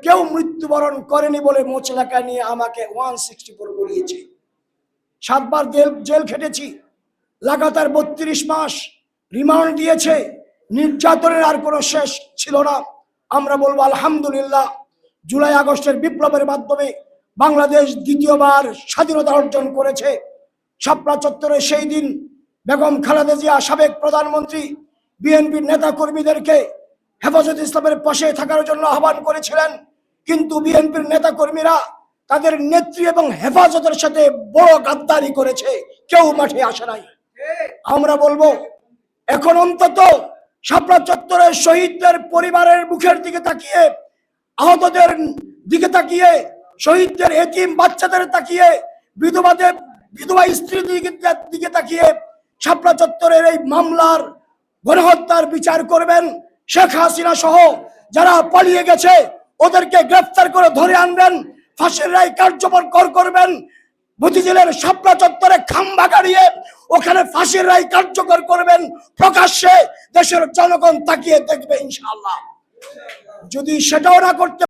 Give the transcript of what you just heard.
কেউ মৃত্যুবরণ করেনি বলে মোচলাকা নিয়ে আমাকে 164 করিয়েছে। 7 বার জেল খেটেছি, লাগাতার 32 মাস রিমান্ড দিয়েছে। নির্যাতনের আর কোনো শেষ ছিল না। আমরা বলবো আলহামদুলিল্লাহ, জুলাই আগস্টের বিপ্লবের মাধ্যমে বাংলাদেশ দ্বিতীয়বার স্বাধীনতা অর্জন করেছে। শাপলা চত্বরে সেই দিন বেগম খালেদা জিয়া সাবেক প্রধানমন্ত্রী বিএনপির নেতা কর্মীদেরকে হেফাজতে ইসলামের পাশে থাকার জন্য আহ্বান করেছিলেন, কিন্তু বিএনপির নেতা কর্মীরা তাদের নেত্রী এবং হেফাজতের সাথে বড় গাদ্দারি করেছে, কেউ মাঠে আসে নাই। আমরা বলবো এখন অন্তত শাপলা চত্বরের শহীদদের পরিবারের মুখের দিকে তাকিয়ে, আহতদের দিকে তাকিয়ে, শহীদদের এতিম বাচ্চাদের তাকিয়ে, বিধবা স্ত্রীর দিকে তাকিয়ে শাপলা চত্বরের এই মামলার গণহত্যার বিচার করবেন। শেখ হাসিনা সহ যারা পালিয়ে গেছে ওদেরকে গ্রেফতার করে ধরে আনবেন, ফাঁসির রায় কার্যকর করবেন। মতিঝিলের শাপলা চত্বরে খাম্বা গাড়িয়ে ওখানে ফাঁসির রায় কার্যকর করবেন। প্রকাশ্যে দেশের জনগণ তাকিয়ে দেখবে ইনশাআল্লাহ। যদি সেটাও না করতে